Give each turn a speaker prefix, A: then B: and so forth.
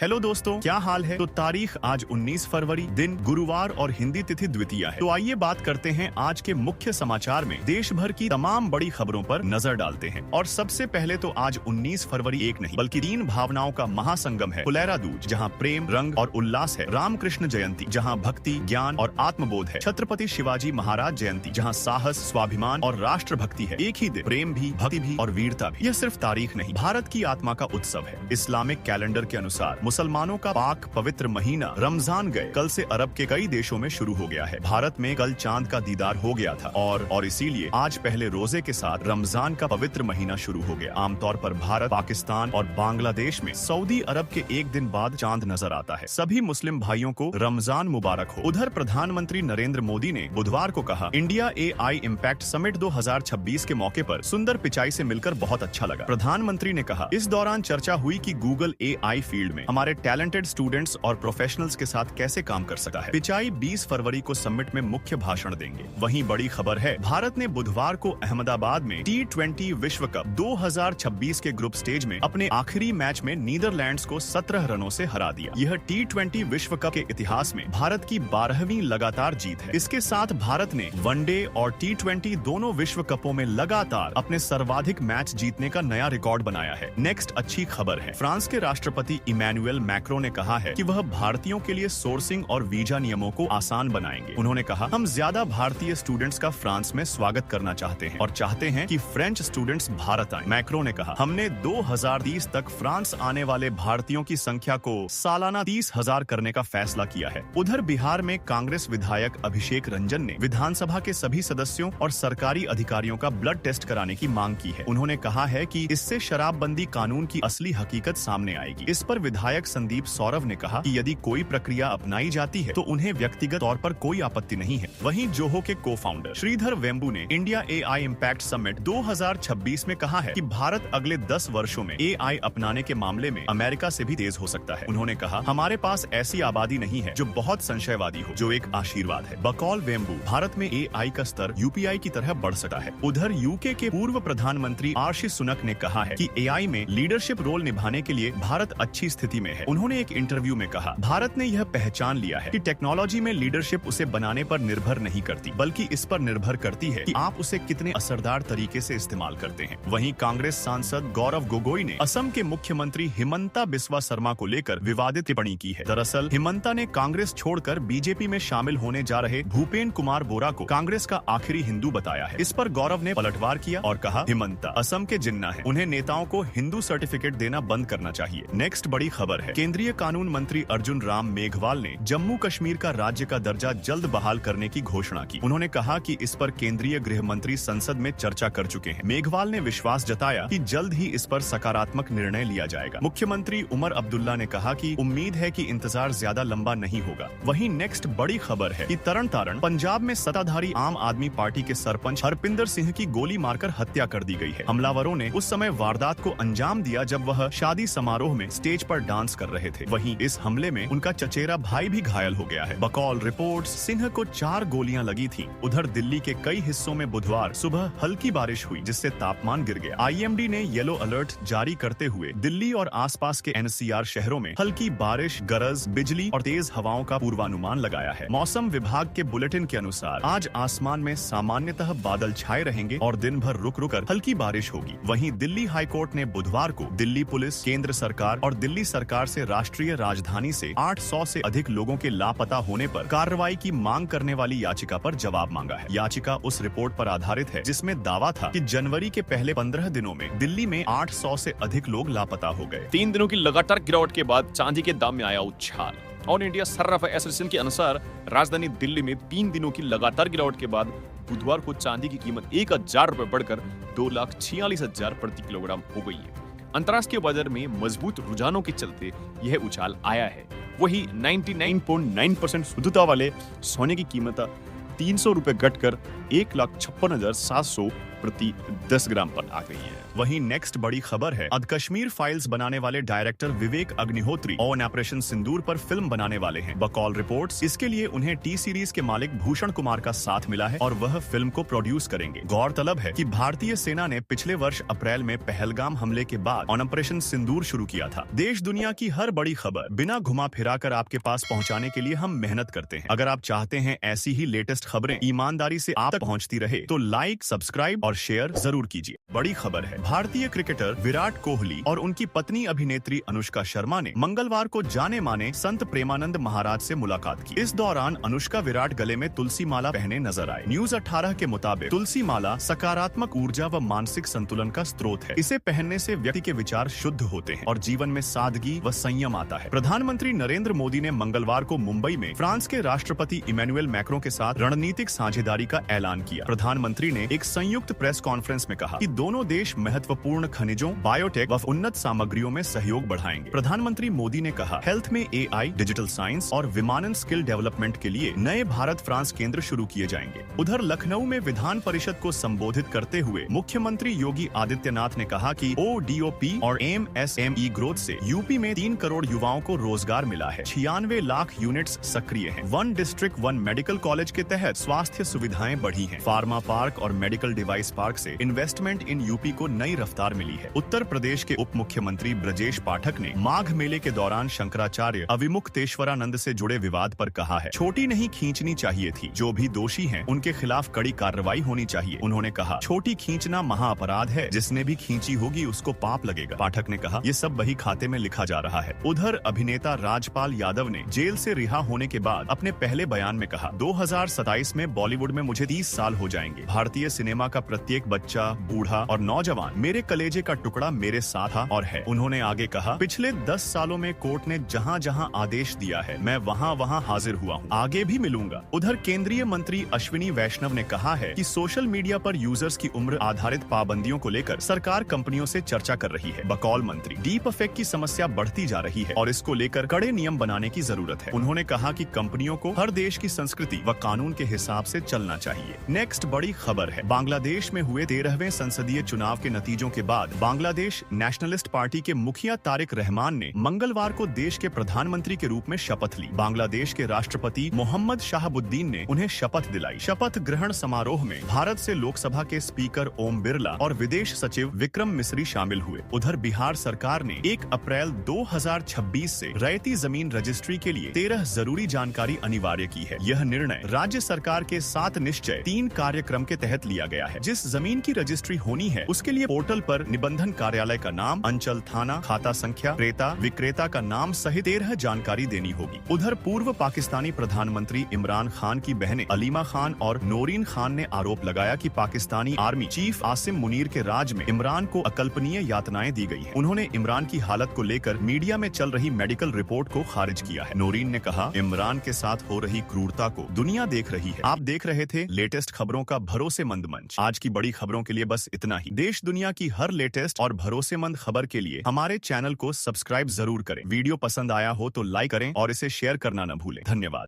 A: Hello दोस्तों, क्या हाल है। तो तारीख आज 19 फरवरी, दिन गुरुवार और हिंदी तिथि द्वितीया है। तो आइए बात करते हैं आज के मुख्य समाचार में देश भर की तमाम बड़ी खबरों पर नजर डालते हैं। और सबसे पहले तो आज 19 फरवरी एक नहीं बल्कि तीन भावनाओं का महासंगम है। फुलेरा दूज, जहाँ प्रेम, रंग और उल्लास है। रामकृष्ण जयंती, जहाँ भक्ति, ज्ञान और आत्मबोध है। छत्रपति शिवाजी महाराज जयंती, जहाँ साहस, स्वाभिमान और राष्ट्र भक्ति है। एक ही दिन प्रेम भी, भक्ति भी और वीरता भी। यह सिर्फ तारीख नहीं, भारत की आत्मा का उत्सव है। इस्लामिक कैलेंडर के अनुसार मुसलमानों का पाक पवित्र महीना रमजान गए कल से अरब के कई देशों में शुरू हो गया है। भारत में कल चांद का दीदार हो गया था और इसीलिए आज पहले रोजे के साथ रमजान का पवित्र महीना शुरू हो गया। आमतौर पर भारत, पाकिस्तान और बांग्लादेश में सऊदी अरब के एक दिन बाद चांद नजर आता है। सभी मुस्लिम भाइयों को रमजान मुबारक हो। उधर प्रधानमंत्री नरेंद्र मोदी ने बुधवार को कहा, इंडिया AI इम्पैक्ट समिट 2026 के मौके पर सुंदर पिचाई से मिलकर बहुत अच्छा लगा। प्रधानमंत्री ने कहा, इस दौरान चर्चा हुई कि गूगल AI फील्ड में हमारे टैलेंटेड स्टूडेंट्स और प्रोफेशनल्स के साथ कैसे काम कर सकता है। पिचाई 20 फरवरी को समिट में मुख्य भाषण देंगे। वहीं बड़ी खबर है, भारत ने बुधवार को अहमदाबाद में T20 विश्व कप 2026 के ग्रुप स्टेज में अपने आखिरी मैच में नीदरलैंड्स को 17 रनों से हरा दिया। यह T20 विश्व कप के इतिहास में भारत की 12वीं लगातार जीत है। इसके साथ भारत ने वनडे और T20 दोनों विश्व कपों में लगातार अपने सर्वाधिक मैच जीतने का नया रिकॉर्ड बनाया है। नेक्स्ट अच्छी खबर है, फ्रांस के राष्ट्रपति इमैनुअल मैक्रो ने कहा है कि वह भारतीयों के लिए सोर्सिंग और वीजा नियमों को आसान बनाएंगे। उन्होंने कहा, हम ज्यादा भारतीय स्टूडेंट्स का फ्रांस में स्वागत करना चाहते हैं और चाहते हैं कि फ्रेंच स्टूडेंट्स भारत आएं। मैक्रो ने कहा, हमने 2030 तक फ्रांस आने वाले भारतीयों की संख्या को सालाना 30,000 करने का फैसला किया है। उधर बिहार में कांग्रेस विधायक अभिषेक रंजन ने विधानसभा के सभी सदस्यों और सरकारी अधिकारियों का ब्लड टेस्ट कराने की मांग की है। उन्होंने कहा है कि इससे शराबबंदी कानून की असली हकीकत सामने आएगी। इस पर विधायक संदीप सौरभ ने कहा कि यदि कोई प्रक्रिया अपनाई जाती है तो उन्हें व्यक्तिगत तौर पर कोई आपत्ति नहीं है। वहीं जोहो के को-फाउंडर श्रीधर वेम्बू ने इंडिया AI इम्पैक्ट समिट 2026 में कहा है कि भारत अगले 10 वर्षों में AI अपनाने के मामले में अमेरिका से भी तेज हो सकता है। उन्होंने कहा, हमारे पास ऐसी आबादी नहीं है जो बहुत संशयवादी हो, जो एक आशीर्वाद है। बकौल वेम्बू, भारत में AI का स्तर UPI की तरह बढ़ सकता है। उधर UK के पूर्व प्रधानमंत्री आर्शी सुनक ने कहा है कि AI में लीडरशिप रोल निभाने के लिए भारत अच्छी स्थिति में है। उन्होंने एक इंटरव्यू में कहा, भारत ने यह पहचान लिया है कि टेक्नोलॉजी में लीडरशिप उसे बनाने पर निर्भर नहीं करती, बल्कि इस पर निर्भर करती है कि आप उसे कितने असरदार तरीके से इस्तेमाल करते हैं। वहीं कांग्रेस सांसद गौरव गोगोई ने असम के मुख्यमंत्री हिमंता बिस्वा शर्मा को लेकर विवादित टिप्पणी की है। दरअसल हिमंता ने कांग्रेस छोड़कर बीजेपी में शामिल होने जा रहे भूपेन कुमार बोरा को कांग्रेस का आखिरी हिंदू बताया है। इस पर गौरव ने पलटवार किया और कहा, हिमंता असम के जिन्ना है, उन्हें नेताओं को हिंदू सर्टिफिकेट देना बंद करना चाहिए। नेक्स्ट बड़ी खबर है, केंद्रीय कानून मंत्री अर्जुन राम मेघवाल ने जम्मू कश्मीर का राज्य का दर्जा जल्द बहाल करने की घोषणा की। उन्होंने कहा कि इस पर केंद्रीय गृह मंत्री संसद में चर्चा कर चुके हैं। मेघवाल ने विश्वास जताया कि जल्द ही इस पर सकारात्मक निर्णय लिया जाएगा। मुख्यमंत्री उमर अब्दुल्ला ने कहा कि उम्मीद है कि इंतजार ज्यादा लंबा नहीं होगा। वहीं नेक्स्ट बड़ी खबर है कि तरन तारण पंजाब में सत्ताधारी आम आदमी पार्टी के सरपंच हरपिंदर सिंह की गोली मारकर हत्या कर दी गई है। हमलावरों ने उस समय वारदात को अंजाम दिया जब वह शादी समारोह में स्टेज पर डांस कर रहे थे। वहीं इस हमले में उनका चचेरा भाई भी घायल हो गया है। बकौल रिपोर्ट्स, सिंह को 4 गोलियां लगी थीं। उधर दिल्ली के कई हिस्सों में बुधवार सुबह हल्की बारिश हुई, जिससे तापमान गिर गया। IMD ने येलो अलर्ट जारी करते हुए दिल्ली और आसपास के NCR शहरों में हल्की बारिश, गरज, बिजली और तेज हवाओं का पूर्वानुमान लगाया है। मौसम विभाग के बुलेटिन के अनुसार आज आसमान में सामान्यतः बादल छाए रहेंगे और दिन भर रुक रुक कर हल्की बारिश होगी। वहीं दिल्ली हाईकोर्ट ने बुधवार को दिल्ली पुलिस, केंद्र सरकार और दिल्ली सरकार से राष्ट्रीय राजधानी से 800 से अधिक लोगों के लापता होने पर कार्रवाई की मांग करने वाली याचिका पर जवाब मांगा है। याचिका उस रिपोर्ट पर आधारित है जिसमें दावा था कि जनवरी के पहले 15 दिनों में दिल्ली में 800 से अधिक लोग लापता हो गए।
B: 3 दिनों की लगातार गिरावट के बाद चांदी के दाम में आया उछाल। ऑल इंडिया सर्राफ एसोसिएशन के अनुसार राजधानी दिल्ली में 3 दिनों की लगातार गिरावट के बाद बुधवार को चांदी की कीमत 1000 रुपए बढ़कर 2,46,000 प्रति किलोग्राम हो गई है। अंतर्राष्ट्रीय बाजार में मजबूत रुझानों के चलते यह उछाल आया है। वही 99.9% शुद्धता वाले सोने की कीमत 300 रुपए घटकर 1,56,700 प्रति 10 ग्राम पर आ गई है।
A: वहीं नेक्स्ट बड़ी खबर है, कश्मीर फाइल्स बनाने वाले डायरेक्टर विवेक अग्निहोत्री और ऑपरेशन सिंदूर पर फिल्म बनाने वाले हैं। बकौल रिपोर्ट्स, इसके लिए उन्हें टी सीरीज के मालिक भूषण कुमार का साथ मिला है और वह फिल्म को प्रोड्यूस करेंगे। गौरतलब है कि भारतीय सेना ने पिछले वर्ष अप्रैल में पहलगाम हमले के बाद ऑपरेशन सिंदूर शुरू किया था। देश दुनिया की हर बड़ी खबर बिना घुमा फिरा कर आपके पास पहुंचाने के लिए हम मेहनत करते हैं। अगर आप चाहते हैं ऐसी ही लेटेस्ट खबरें ईमानदारी से आप तक पहुंचती रहे तो लाइक, सब्सक्राइब और शेयर जरूर कीजिए। बड़ी खबर है, भारतीय क्रिकेटर विराट कोहली और उनकी पत्नी अभिनेत्री अनुष्का शर्मा ने मंगलवार को जाने माने संत प्रेमानंद महाराज से मुलाकात की। इस दौरान अनुष्का विराट गले में तुलसी माला पहने नजर आए। न्यूज 18 के मुताबिक तुलसी माला सकारात्मक ऊर्जा व मानसिक संतुलन का स्रोत है। इसे पहनने से व्यक्ति के विचार शुद्ध होते हैं और जीवन में सादगी व संयम आता है। प्रधानमंत्री नरेंद्र मोदी ने मंगलवार को मुंबई में फ्रांस के राष्ट्रपति इमैनुअल मैक्रों के साथ रणनीतिक साझेदारी का ऐलान किया। प्रधानमंत्री ने एक संयुक्त प्रेस कॉन्फ्रेंस में कहा कि दोनों देश महत्वपूर्ण खनिजों, बायोटेक व उन्नत सामग्रियों में सहयोग बढ़ाएंगे। प्रधानमंत्री मोदी ने कहा, हेल्थ में AI, डिजिटल साइंस और विमानन स्किल डेवलपमेंट के लिए नए भारत फ्रांस केंद्र शुरू किए जाएंगे। उधर लखनऊ में विधान परिषद को संबोधित करते हुए मुख्यमंत्री योगी आदित्यनाथ ने कहा कि ODOP और MSME ग्रोथ से यूपी में 3 करोड़ युवाओं को रोजगार मिला है। 96 लाख यूनिट्स सक्रिय हैं। 1 डिस्ट्रिक्ट 1 मेडिकल कॉलेज के तहत स्वास्थ्य सुविधाएं बढ़ी हैं। फार्मा पार्क और मेडिकल डिवाइस पार्क से इन्वेस्टमेंट इन यूपी को नई रफ्तार मिली है। उत्तर प्रदेश के उप मुख्यमंत्री ब्रजेश पाठक ने माघ मेले के दौरान शंकराचार्य अविमुक्तेश्वरानंद से जुड़े विवाद पर कहा है, छोटी नहीं खींचनी चाहिए थी। जो भी दोषी हैं, उनके खिलाफ कड़ी कार्रवाई होनी चाहिए। उन्होंने कहा, छोटी खींचना महाअपराध है, जिसने भी खींची होगी उसको पाप लगेगा। पाठक ने कहा, ये सब बही खाते में लिखा जा रहा है। उधर अभिनेता राजपाल यादव ने जेल से रिहा होने के बाद अपने पहले बयान में कहा, 2027 में बॉलीवुड में मुझे 30 साल हो जाएंगे। भारतीय सिनेमा का प्रत्येक बच्चा, बूढ़ा और नौजवान मेरे कलेजे का टुकड़ा मेरे साथ था और है। उन्होंने आगे कहा, पिछले 10 सालों में कोर्ट ने जहां जहां आदेश दिया है, मैं वहां वहां हाजिर हुआ हूं, आगे भी मिलूंगा। उधर केंद्रीय मंत्री अश्विनी वैष्णव ने कहा है कि सोशल मीडिया पर यूजर्स की उम्र आधारित पाबंदियों को लेकर सरकार कंपनियों से चर्चा कर रही है। बकौल मंत्री, डीप फेक की समस्या बढ़ती जा रही है और इसको लेकर कड़े नियम बनाने की जरूरत है। उन्होंने कहा कि कंपनियों को हर देश की संस्कृति व कानून के हिसाब से चलना चाहिए। नेक्स्ट बड़ी खबर है, बांग्लादेश में हुए 13वें संसदीय चुनाव के नतीजों के बाद बांग्लादेश नेशनलिस्ट पार्टी के मुखिया तारिक रहमान ने मंगलवार को देश के प्रधानमंत्री के रूप में शपथ ली। बांग्लादेश के राष्ट्रपति मोहम्मद शाहबुद्दीन ने उन्हें शपथ दिलाई। शपथ ग्रहण समारोह में भारत से लोकसभा के स्पीकर ओम बिरला और विदेश सचिव विक्रम मिस्री शामिल हुए। उधर बिहार सरकार ने 1 अप्रैल 2026 से रैयती जमीन रजिस्ट्री के लिए 13 जरूरी जानकारी अनिवार्य की है। यह निर्णय राज्य सरकार के 7 निश्चय 3 कार्यक्रम के तहत लिया गया है। जिस जमीन की रजिस्ट्री होनी है, उसके लिए पोर्टल पर निबंधन कार्यालय का नाम, अंचल, थाना, खाता संख्या, क्रेता, विक्रेता का नाम सहित 13 जानकारी देनी होगी। उधर पूर्व पाकिस्तानी प्रधानमंत्री इमरान खान की बहनें अलीमा खान और नोरीन खान ने आरोप लगाया कि पाकिस्तानी आर्मी चीफ आसिम मुनीर के राज में इमरान को अकल्पनीय यातनाएं दी गई हैं। उन्होंने इमरान की हालत को लेकर मीडिया में चल रही मेडिकल रिपोर्ट को खारिज किया है। नोरीन ने कहा, इमरान के साथ हो रही क्रूरता को दुनिया देख रही है। आप देख रहे थे लेटेस्ट खबरों का भरोसेमंद मंच। आज की बड़ी खबरों के लिए बस इतना ही। देश दुनिया की हर लेटेस्ट और भरोसेमंद खबर के लिए हमारे चैनल को सब्सक्राइब जरूर करें। वीडियो पसंद आया हो तो लाइक करें और इसे शेयर करना न भूलें। धन्यवाद।